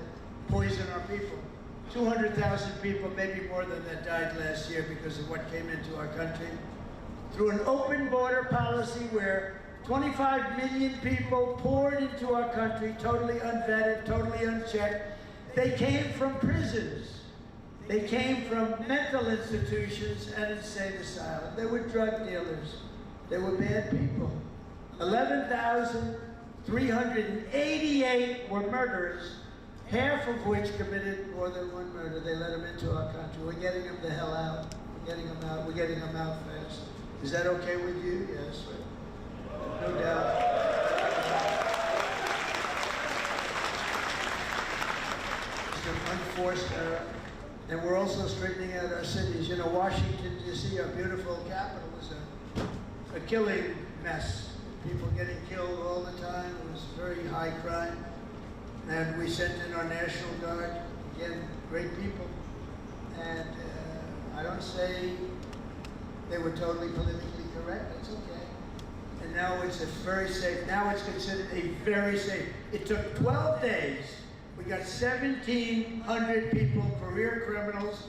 poison our people. 200,000 people, maybe more than that, died last year because of what came into our country. Through an open border policy where 25 million people poured into our country, totally unvetted, totally unchecked. They came from prisons. They came from mental institutions and insane asylums. They were drug dealers. They were bad people. 11,388 were murderers, half of which committed more than one murder. They let them into our country. We're getting them the hell out. We're getting them out. We're getting them out fast. Is that okay with you? Yes, no doubt. It's an unforced error. And we're also straightening out our cities. Washington, D.C., our beautiful capital, was a killing mess. People getting killed all the time. It was very high crime. And we sent in our National Guard. Again, great people. And I don't say they were totally politically correct. That's okay. And now it's very safe. Now it's considered a very safe. It took 12 days. We got 1,700 people, career criminals,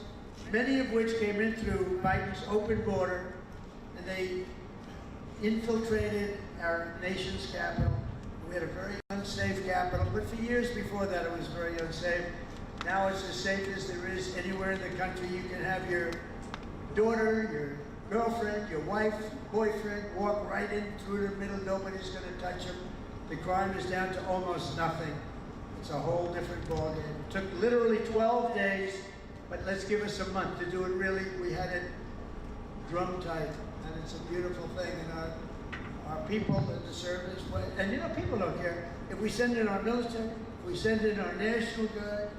many of which came in through Biden's open border, and they infiltrated our nation's capital. We had a very unsafe capital, but for years before that it was very unsafe. Now it's as safe as there is anywhere in the country. You can have your daughter, your girlfriend, your wife, boyfriend walk right in through the middle. Nobody's going to touch them. The crime is down to almost nothing. It's a whole different ballgame. It took literally 12 days, but let's give us a month to do it really. We had it drum tight, and it's a beautiful thing. And our people in the service, and people don't care. If we send in our military, if we send in our National Guard,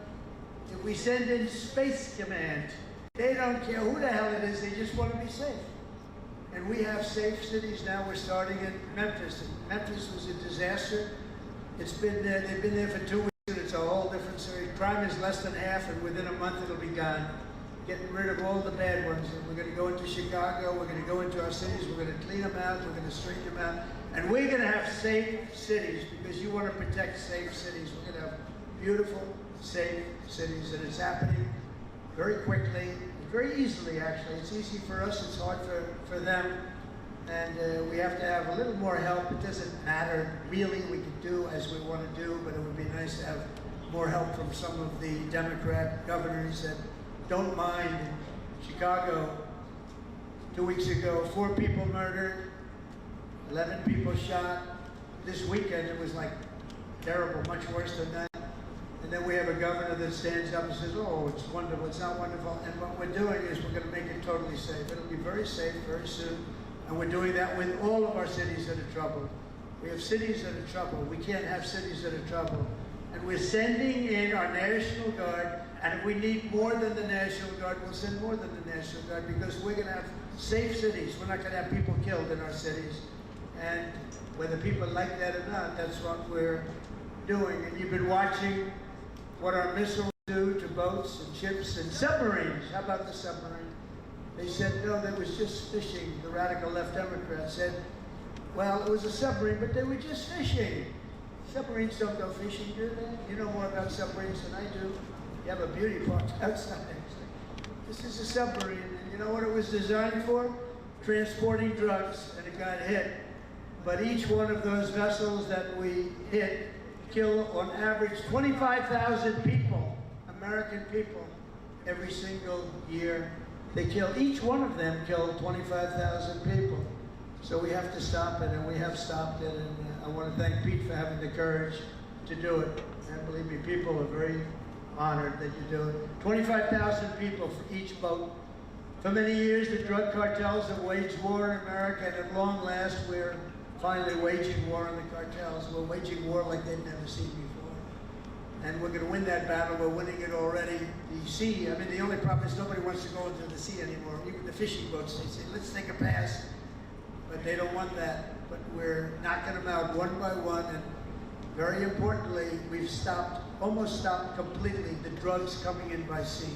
if we send in Space Command, they don't care who the hell it is, they just want to be safe. And we have safe cities now. We're starting in Memphis. And Memphis was a disaster. It's been there, they've been there for 2 weeks, and it's a whole different series. Crime is less than half, and within a month it'll be gone. Getting rid of all the bad ones. And we're going to go into Chicago, we're going to go into our cities, we're going to clean them out, we're going to straighten them out. And we're going to have safe cities, because you want to protect safe cities. We're going to have beautiful, safe cities, and it's happening very quickly, very easily actually. It's easy for us, it's hard for them. And we have to have a little more help. It doesn't matter really, we can do as we want to do, but it would be nice to have more help from some of the Democrat governors that don't mind. In Chicago, 2 weeks ago, 4 people murdered, 11 people shot. This weekend it was like terrible, much worse than that. And then we have a governor that stands up and says, oh, it's wonderful, it's not wonderful. And what we're doing is we're going to make it totally safe. It'll be very safe very soon. And we're doing that with all of our cities that are troubled. We have cities that are troubled. We can't have cities that are troubled. And we're sending in our National Guard, and if we need more than the National Guard, we'll send more than the National Guard, because we're going to have safe cities. We're not going to have people killed in our cities. And whether people like that or not, that's what we're doing. And you've been watching what our missiles do to boats and ships and submarines. How about the submarine? They said, no, that was just fishing. The radical left Democrats said, well, it was a submarine, but they were just fishing. Submarines don't go fishing, do they? You know more about submarines than I do. You have a beauty park outside. This is a submarine, and you know what it was designed for? Transporting drugs, and it got hit. But each one of those vessels that we hit kill, on average, 25,000 people, American people, every single year. They kill, each one of them killed 25,000 people. So we have to stop it, and we have stopped it, and I want to thank Pete for having the courage to do it. And believe me, people are very honored that you do it. 25,000 people for each boat. For many years, the drug cartels have waged war in America, and at long last, we're finally waging war on the cartels. We're waging war like they've never seen before. and we're going to win that battle. We're winning it already. The sea, I mean, the only problem is nobody wants to go into the sea anymore. Even the fishing boats, they say, let's take a pass. But they don't want that. But we're knocking them out one by one. And very importantly, we've almost stopped completely the drugs coming in by sea.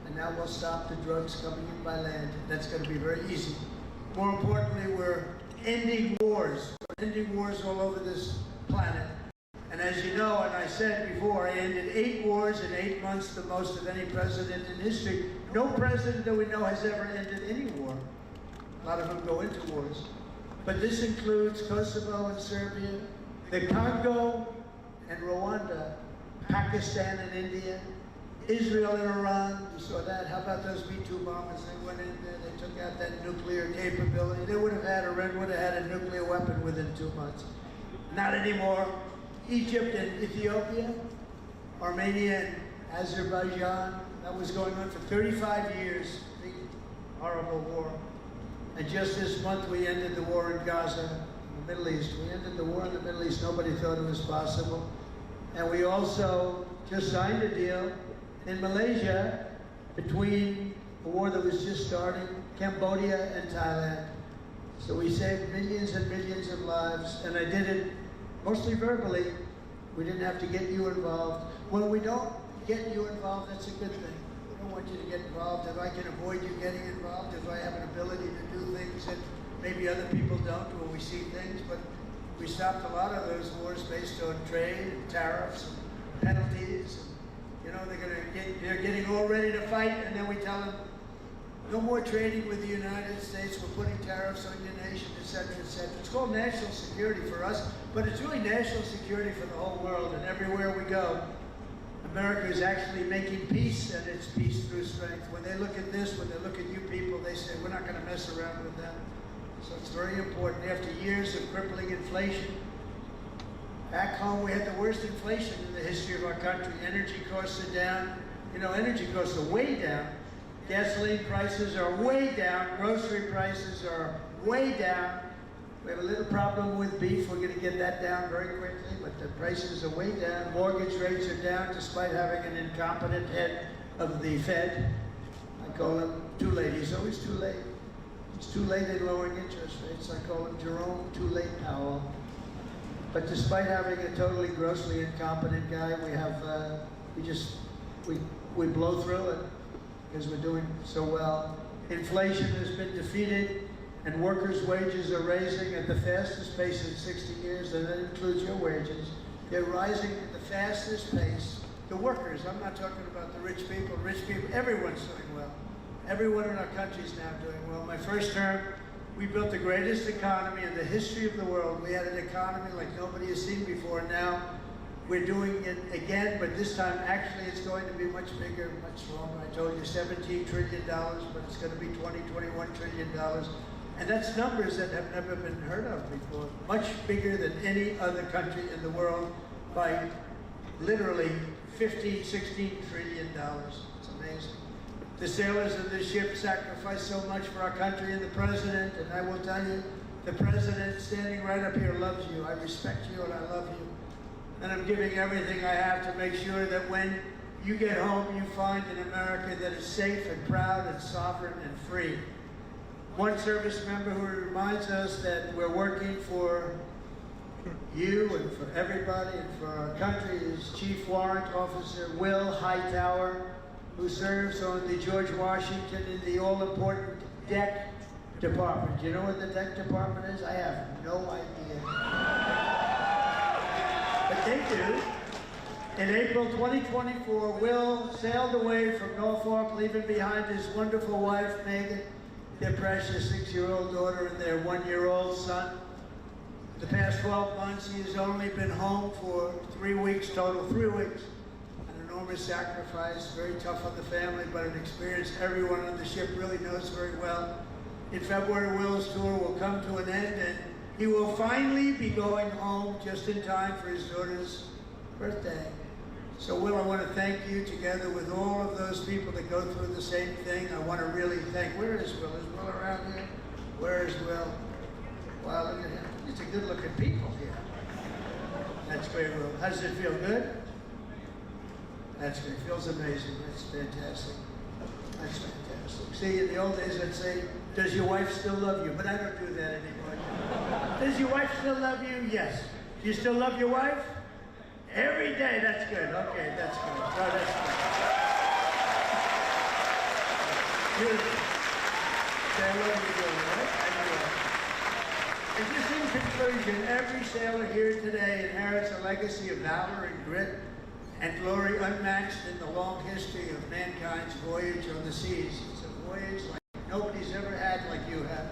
And now we'll stop the drugs coming in by land. That's going to be very easy. More importantly, we're ending wars. We're ending wars all over this planet. And as you know, and I said before, I ended 8 wars in 8 months, the most of any president in history. No president that we know has ever ended any war. A lot of them go into wars. But this includes Kosovo and Serbia, the Congo and Rwanda, Pakistan and India, Israel and Iran. You saw that. How about those B-2 bombers? They went in there, they took out that nuclear capability. They would have had a nuclear weapon within 2 months. Not anymore. Egypt and Ethiopia, Armenia and Azerbaijan. That was going on for 35 years, big, horrible war. And just this month we ended the war in Gaza, in the Middle East. We ended the war in the Middle East. Nobody thought it was possible. And we also just signed a deal in Malaysia between a war that was just starting, Cambodia and Thailand. So we saved millions and millions of lives, and I did it mostly verbally. We didn't have to get you involved. When we don't get you involved, that's a good thing. We don't want you to get involved. If I can avoid you getting involved, if I have an ability to do things that maybe other people don't when we see things, but we stopped a lot of those wars based on trade and tariffs and penalties. You know, they're getting all ready to fight, and then we tell them, no more trading with the United States. We're putting tariffs on your nation, et cetera, et cetera. It's called national security for us, but it's really national security for the whole world. And everywhere we go, America is actually making peace, and it's peace through strength. When they look at this, when they look at you people, they say, we're not going to mess around with them. So it's very important. After years of crippling inflation, back home we had the worst inflation in the history of our country. Energy costs are down. You know, energy costs are way down. Gasoline prices are way down. Grocery prices are way down. We have a little problem with beef. We're going to get that down very quickly, but the prices are way down. Mortgage rates are down despite having an incompetent head of the Fed. I call him too late. He's always too late. It's too late in lowering interest rates. I call him Jerome Too Late Powell. But despite having a totally grossly incompetent guy, we have, we blow through it because we're doing so well. Inflation has been defeated, and workers' wages are rising at the fastest pace in 60 years, and that includes your wages. They're rising at the fastest pace. The workers, I'm not talking about the rich people. Rich people, everyone's doing well. Everyone in our country is now doing well. My first term, we built the greatest economy in the history of the world. We had an economy like nobody has seen before. Now we're doing it again, but this time actually it's going to be much bigger, much stronger. I told you $17 trillion, but it's going to be $21 trillion. And that's numbers that have never been heard of before. Much bigger than any other country in the world by literally $15, $16 trillion. It's amazing. The sailors of this ship sacrificed so much for our country, and the president, and I will tell you, the president standing right up here loves you. I respect you and I love you. And I'm giving everything I have to make sure that when you get home, you find an America that is safe and proud and sovereign and free. One service member who reminds us that we're working for you and for everybody and for our country is Chief Warrant Officer Will Hightower, who serves on the George Washington in the all-important deck department. Do you know what the deck department is? I have no idea. But they do. In April 2024, Will sailed away from Norfolk, leaving behind his wonderful wife, Megan, their precious 6-year-old daughter, and their 1-year-old son. The past 12 months, he has only been home for 3 weeks total, 3 weeks. Enormous sacrifice, very tough on the family, but an experience everyone on the ship really knows very well. In February, Will's tour will come to an end, and he will finally be going home just in time for his daughter's birthday. So, Will, I want to thank you together with all of those people that go through the same thing. I want to really thank, where is Will? Is Will around here? Where is Will? Wow, look at him. It's a good-looking people here. That's great, Will. How does it feel? Good? That's great. Feels amazing. That's fantastic. That's fantastic. See, in the old days, I'd say, does your wife still love you? But I don't do that anymore. Does your wife still love you? Yes. Do you still love your wife? Every day. That's good. Okay, that's good. No, that's good. Beautiful. Say, I love you, Bill, right? And just in conclusion, every sailor here today inherits a legacy of valor and grit and glory unmatched in the long history of mankind's voyage on the seas. It's a voyage like nobody's ever had like you have.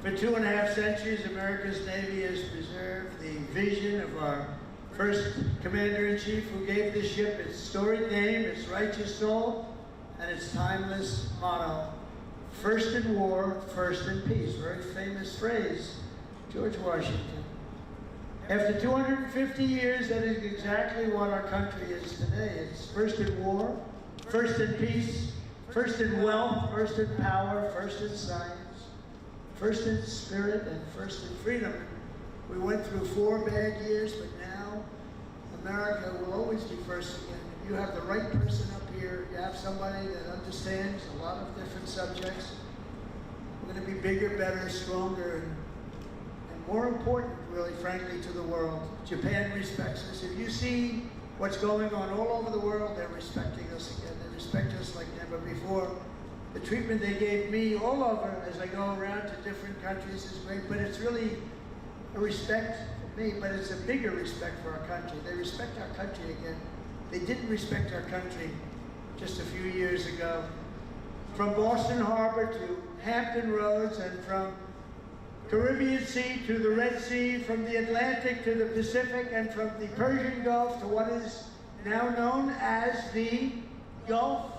For 2.5 centuries, America's Navy has preserved the vision of our first Commander-in-Chief who gave this ship its storied name, its righteous soul, and its timeless motto, first in war, first in peace. Very famous phrase, George Washington. After 250 years, that is exactly what our country is today. It's first in war, first in peace, first in wealth, first in power, first in science, first in spirit, and first in freedom. We went through 4 bad years, but now America will always be first again. If you have the right person up here, you have somebody that understands a lot of different subjects, we're going to be bigger, better, stronger, and more important, really, frankly, to the world. Japan respects us. If you see what's going on all over the world, they're respecting us again. They respect us like never before. The treatment they gave me all over as I go around to different countries is great, but it's really a respect for me, but it's a bigger respect for our country. They respect our country again. They didn't respect our country just a few years ago. From Boston Harbor to Hampton Roads, and from Caribbean Sea to the Red Sea, from the Atlantic to the Pacific, and from the Persian Gulf to what is now known as the Gulf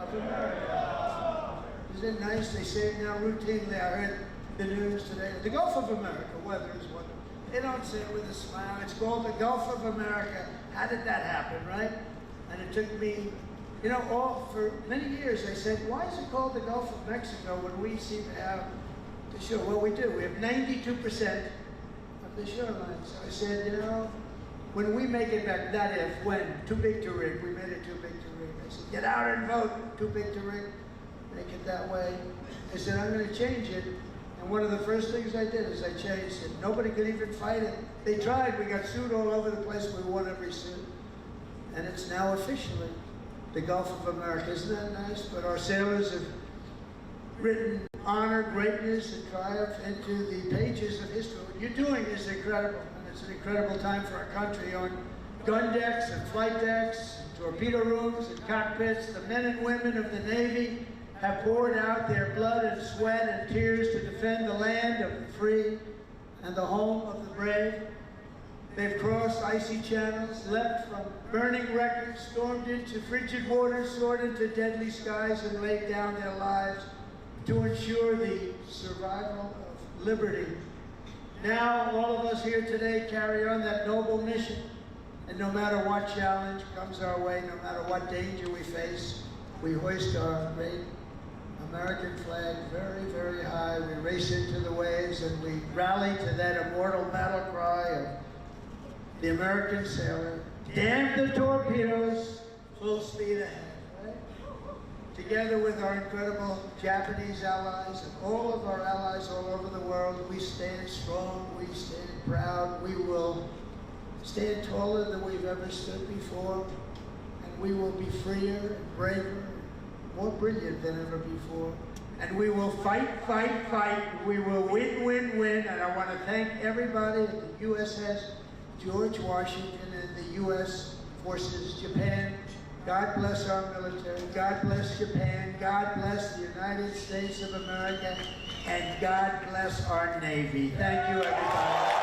of America. Isn't it nice? They say it now routinely. I heard the news today. The Gulf of America, weather is wonderful. They don't say it with a smile. It's called the Gulf of America. How did that happen, right? And it took me, you know, for many years I said, why is it called the Gulf of Mexico when we seem to have the shore? Well, we do. We have 92% of the shoreline. So I said, you know, when we make it back, not if, when, too big to rig. We made it too big to rig. I said, get out and vote. Too big to rig. Make it that way. I said, I'm going to change it. And one of the first things I did is I changed it. Nobody could even fight it. They tried. We got sued all over the place. We won every suit. And it's now officially the Gulf of America. Isn't that nice? But our sailors have written honor, greatness, and triumph into the pages of history. What you're doing is incredible. And it's an incredible time for our country. On gun decks and flight decks, and torpedo rooms and cockpits, the men and women of the Navy have poured out their blood and sweat and tears to defend the land of the free and the home of the brave. They've crossed icy channels, leapt from burning wreckage, stormed into frigid waters, soared into deadly skies, and laid down their lives to ensure the survival of liberty. Now, all of us here today carry on that noble mission, and no matter what challenge comes our way, no matter what danger we face, we hoist our great American flag very, very high. We race into the waves and we rally to that immortal battle cry of the American sailor. Damn the torpedoes, full speed ahead. Right? Together with our incredible Japanese allies and all of our allies all over the world, we stand strong, we stand proud, we will stand taller than we've ever stood before, and we will be freer and braver, more brilliant than ever before. And we will fight, fight, fight. We will win, win, win. And I want to thank everybody at the USS George Washington and the U.S. Forces, Japan. God bless our military. God bless Japan. God bless the United States of America. And God bless our Navy. Thank you, everybody.